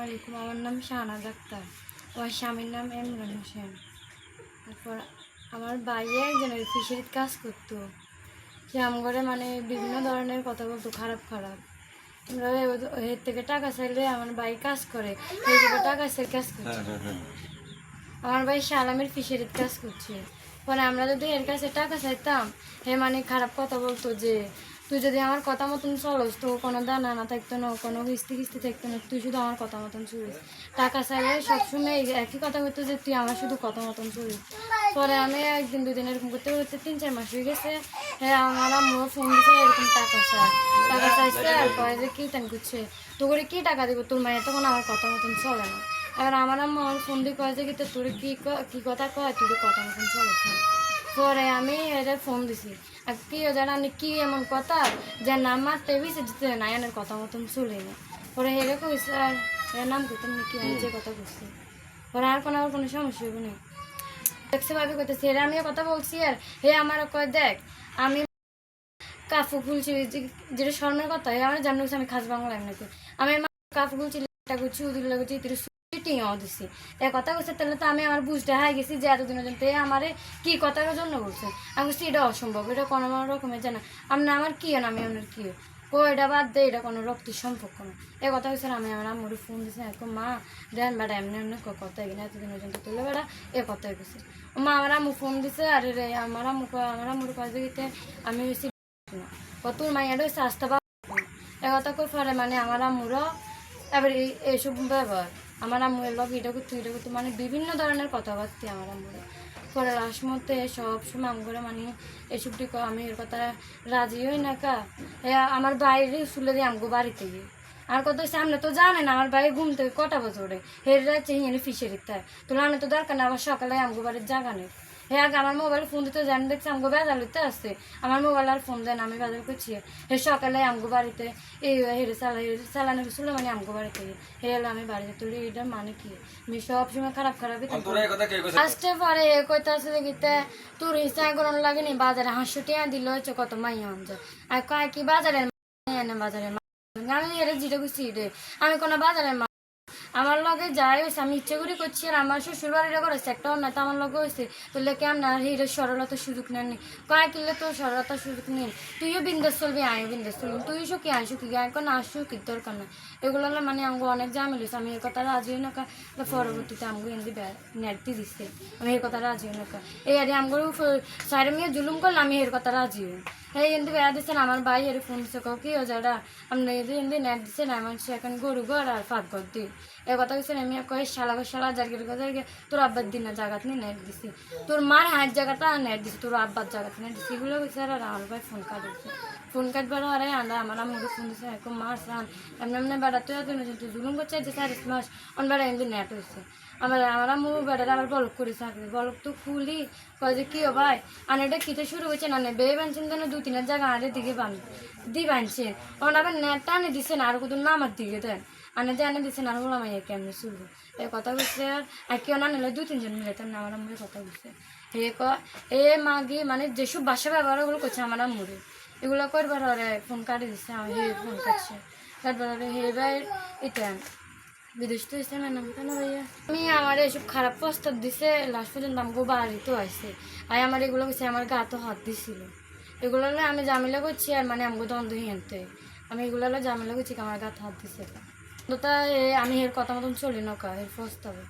আলাইকুম। আমার নাম শাহনাজ আক্তার। আমার স্বামীর নাম ইমরান হোসেন। তারপর আমার ভাইয়ে একজনের ফিশারিতে কাজ করতো। সে আমগরে মানে বিভিন্ন ধরনের কথা বলতো, খারাপ খারাপ। আমরা এর থেকে টাকা চাইলে আমার ভাই কাজ করে, এই থেকে টাকা চাইলে কাজ করছে। আমার ভাই শালামের ফিশারিতে কাজ করছে। পরে আমরা যদি এর কাছে টাকা চাইতাম, হে মানে খারাপ কথা বলতো যে তুই যদি আমার কথা মতন চলস তো কোনো দানা না থাকতো না, কোনো কিস্তি কিস্তি থাকতো না, তুই শুধু আমার কথা মতন চলিস। টাকা চাইলে সবসময় একই কথা বলতো যে তুই আমার শুধু কথা মতন চলিস। পরে আমি একদিন দুদিন এরকম করতে করতে 3-4 মাস হয়ে গেছে। হ্যাঁ, আমার আম্মু ফোন দিচ্ছে এরকম টাকা চাইছে আর কয় যে কী তেন করছে, তো করে কী টাকা দিব, তোর মায়ের তখন আমার কথা মতন চলে না। এবার আমার আম্মু আমার ফোন দিয়ে কয় যে কি তোর কী কথা কয়, তুই তো কথা মতন চলিস না। পরে আমি এদের ফোন দিছি, আর কি জানি কি এমন কথা যে নাম মারতে বেশি দিতে না, এনের কথা মতন চলে না। পরে হেরে কইছে আর এর নাম করতাম নাকি আমি যে কথা করছি। পরে আর কোনো সমস্যা হবে না। দেখছে ভাবি করতেছি এরা আমি কথা বলছি আর হে আমার কয় দেখ আমি কাফু খুলছি যেটা স্বর্ণের কথা আমার জানি আমি খাস বাংলা এমনিতে আমি কাফু খুলছি করছি উদিল লাগছি টিঙাও দিছি এ কথা বলছে, তাহলে তো আমি আমার বুঝতে হাই গেছি যে এতদিনের জন্য আমারে কি কথার জন্য বলছে। আমি বলছি এটা অসম্ভব, এটা কোনো রকমের জানা আমি আমার কি আমি আপনার কি ও এটা বাদ দে, এটা কোনো রক্তের সম্পর্ক না। এ কথা হয়েছে আমি আমার আম্মুরে ফোন দিয়েছি এখন মা দেন বেড়া এমনি এমনি কথা এখানে এতদিনের জন্য তুলে বেড়া এ কথা গেছে। মা আমার আম্মু ফোন দিছে আর রে আমার আম্মুর কাছে গিয়ে আমি হয়েছি তোর মাইয়াটা হয়েছে আসতে পার এ কথা করে পরে মানে আমার আম্মুরও এবার এইসব ব্যবহার আমার আম্মুর লোক এটা করতো মানে বিভিন্ন ধরনের কথাবার্তা আমার আম্মুরে। পরে লাস্ট মধ্যে সবসময় আমগরে মানে এসবটি আমি এর কথা রাজি হই না কা আমার বাইরে শুলে দিয়ে আমগো বাড়িতে গিয়ে আর কত সামনে তো জানেন আমার বাইরে ঘুম থেকে কটা বছরে হেরে যাচ্ছে হিঁড়ি ফিশারিতে তো লানে তো দরকার না, আবার সকালে আমগো বাড়ির জায়গা নেই। হে আগে আমার মোবাইল ফোন দিতে জানি দেখছি আমগো বেজাল হইতে আসছে, আমার মোবাইল আর ফোন দেন আমি বাজার করছি। হে সকালে আমগো বাড়িতে এই হেরে চালানো ছিল মানে আমগো বাড়িতে হে এলো আমি বাড়িতে তুলি এটা মানে কি আমি সবসময় খারাপ আসতে পারে কইতে আসে দেখিতে তোর ইচ্ছা গরম লাগেনি বাজারে 500 টাকা দিল হচ্ছে কত মাইয়া যায় আর কয় কি বাজারের বাজারের আমি হেরে জিরো করছি রে আমি কোনো বাজারের আমার লগে যাই হয়েছে আমি ইচ্ছে করে করছি আর আমার শ্বশুর বাড়িটা করেছে একটা অন্য তো আমার লগে হয়েছে তুলে কেমন আর হিরের সরলতার সুযোগ নেননি কয় কিনলে তোর সরলতার সুযোগ নেই, তুইও বিন্দাস চলবি আমিও বিন্দাস চলবি, তুই সুখী আমি সুখী গায়ে কোনো আসুকি দরকার না। এগুলো মানে আমাকে অনেক জামিল হয়েছে আমি এর কথা রাজি হই না পরবর্তীতে আমাকে এমনি নেটটি দিচ্ছে আমি এর কথা রাজি হই না এই আর আমগুলো সাইডে মেয়ে জুলুম করলে আমি এর কথা রাজি হই এই এমনি বেড়া দিচ্ছেন আমার ভাই এর ফোন দিচ্ছে কি ও যারা আপনি এমনি নেট দিচ্ছেন আমার এখন গরু ঘর আর ফাঁক ঘর দিই এ কথা বলছে আমি কয়ে শালা জায়গার কথা তোর আব্বার দিন না জায়গাত নিয়ে নেট দিছি তোর মার হাত জায়গাটা নেট দিছি তোর আব্বার জায়গাতে নেট দিছি এগুলো হয়েছে আর আমার ভাই ফোন কাটছে ফোন কাটবার আরে আন্ডা আমার আমাকে ফোন দিচ্ছে এখন মাস রান এমনি এমনি বেড়াতে তুই জুলুম করছে যে 4 মাস অন বেড়া এমনি নেট হয়েছে আমার আম্মু বেড়াটা আবার বলক করেছে চাকরি বলক তো খুলি কয় যে কি ও ভাই আর এটা কিতে শুরু হয়েছে না বেয়ে বানছেন যেন 2-3 জায়গা আরে দিকে বানছেন ওন আবার নেটটা আনে দিচ্ছেন আর কত নামার দিকে দেন আনে যে আনে দিচ্ছেন আর বললাম কেমনি শুরু এই কথা বলছে আর কেউ না নিলে 2-3 জন মিলে তার না আমার আম্মুর কথা বলছে এ মাগি মানে যেসব বাসা ব্যবহার ওগুলো করছে আমার আম্মুরে এগুলো করবার ওরে ফোন কাটি দিচ্ছে আমার হে ফোন কাটছে তারপর হে ভাই এটা বিদেশ তো হয়েছে না নাম কেন ভাইয়া আমি আমার এসব খারাপ প্রস্তাব দিছে লাস্ট পর্যন্ত আমাকে বাড়িতেও আসছে আর আমার এগুলো হচ্ছে আমার গা তো হাত দিছিল এগুলো আমি জামিলা করছি আর মানে আমাকে দ্বন্দ্ব হিনতে আমি এগুলো জামিলা করছি আমার গাতে হাত দিছে তো তাই আমি এর কথা মতন চলি না এর প্রস্তাবে।